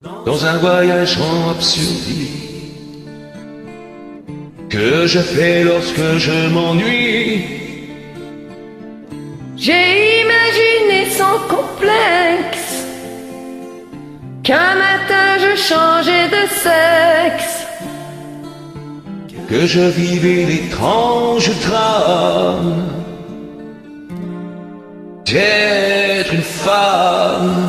Dans un voyage en absurdie que je fais lorsque je m'ennuie, j'ai imaginé sans complexe qu'un matin je changeais de sexe, que je vivais l'étrange drame d'être une femme.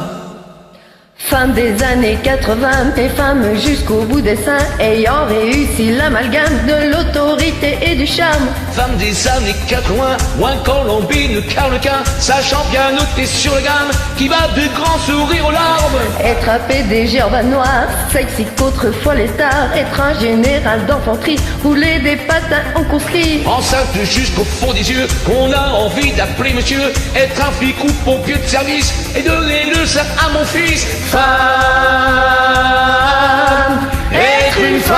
Femme des années 80, mais femme jusqu'au bout des seins, ayant réussi l'amalgame de l'autorité et du charme. Femme des années 80, moins Colombine, Carlequin, sachant bien noter sur le gamme, qui va du grand sourire aux larmes. Être un PDG en bas noir, sexy qu'autrefois les stars, être un général d'infanterie, rouler des patins en conscrit. Enceinte jusqu'au fond des yeux, qu'on a envie d'appeler monsieur, être un flic ou pompier de service, et donner le sein à mon fils. Femme, être une femme.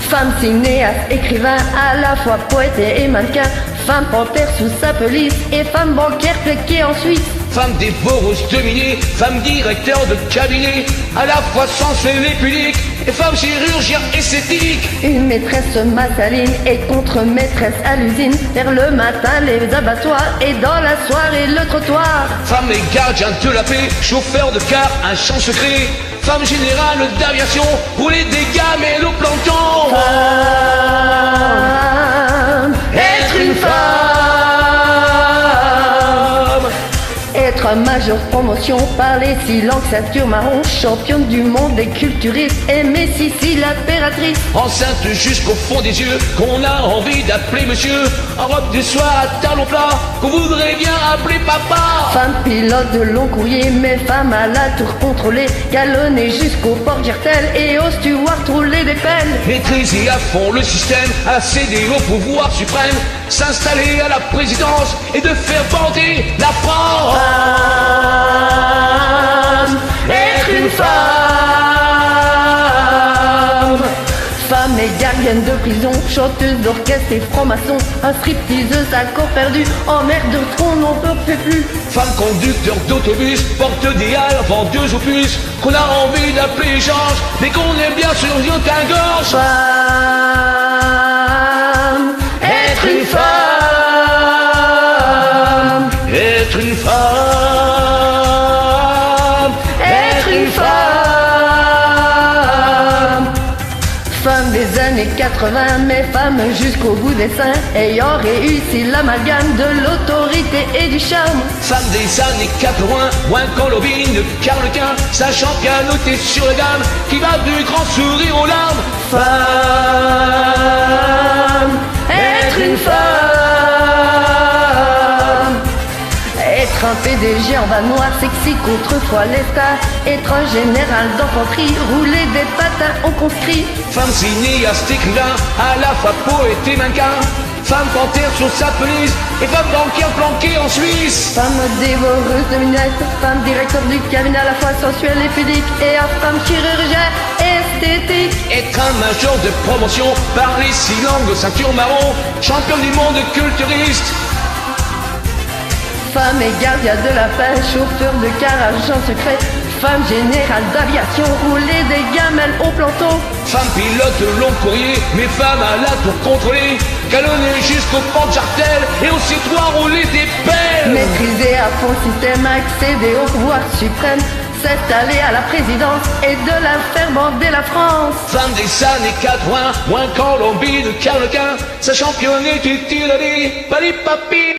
Femme cinéaste, écrivain, à la fois poète et mannequin. Femme panthère sous sa pelisse et femme bancaire plaquée en Suisse. Femme dévoreuse dominée, femme directeur de cabinet, à la fois sensuelle et pudique, et femme chirurgien esthétique. Une maîtresse massaline et contre-maîtresse à l'usine, vers le matin les abattoirs et dans la soirée le trottoir. Femme et gardien de la paix, chauffeur de car, un champ secret. Femme générale d'aviation, rouler des gamelles au planton. Femme, être une femme. Être un major promotion, parler si langue ceinture marron, championne du monde des culturistes, aimer Sissi l'impératrice. Enceinte jusqu'au fond des yeux, qu'on a envie d'appeler monsieur, en robe du soir à talons plats, qu'on voudrait bien appeler papa. Femme pilote de long courrier, mais femme à la tour contrôlée, galonnée jusqu'au port Girtel et au steward rouler des pelles. Maîtriser à fond le système, accéder au pouvoir suprême, s'installer à la présidence et de faire bander la France. Femme, être une femme. Femme et gardienne de prison, chanteuse d'orchestre et franc-maçon, un stripteaseuse à corps perdu, en mer de tronc, n'en peut plus. Femme conducteur d'autobus, porte des halles, vendeuse aux puces, qu'on a envie d'appeler échange, mais qu'on aime bien sur une gorge. Femme, être une femme. Être une femme, Être une femme. Femme des années 80, mais femme jusqu'au bout des seins, ayant réussi l'amalgame de l'autorité et du charme. femme des années 80, moins Colombine, Carlequin, sachant bien noter sur la gamme, qui va du grand sourire aux larmes. Femme, être une femme. Être un PDG en bas noir, sexy qu'autrefois les stars, être un général d'infanterie, rouler des patins en conscrit. Femme cinéaste écrivain, à la fois poète et mannequin, femme panthère sur sa pelisse, et femme banquière planquée en Suisse. Femme dévoreuse de minettes, femme directeur du cabinet à la fois sensuelle et pudique, et à femme chirurgien esthétique. Être un major de promotion, parler 6 langues, ceinture marron, champion du monde culturiste. Femme et gardien de la paix, chauffeur de car agent secret, femme générale d'aviation, rouler des gamelles au planton. Femme pilote de long courrier, mais femme à la tour contrôlée, galonnée jusqu'au port de Jartel et au C3 rouler des pelles. Maîtriser à fond le système, accéder au pouvoir suprême, s'installer à la présidence et de la faire bander la France. Femme des années 80, moins Colombine, Carlequin, sa championne est utile, pas les papilles.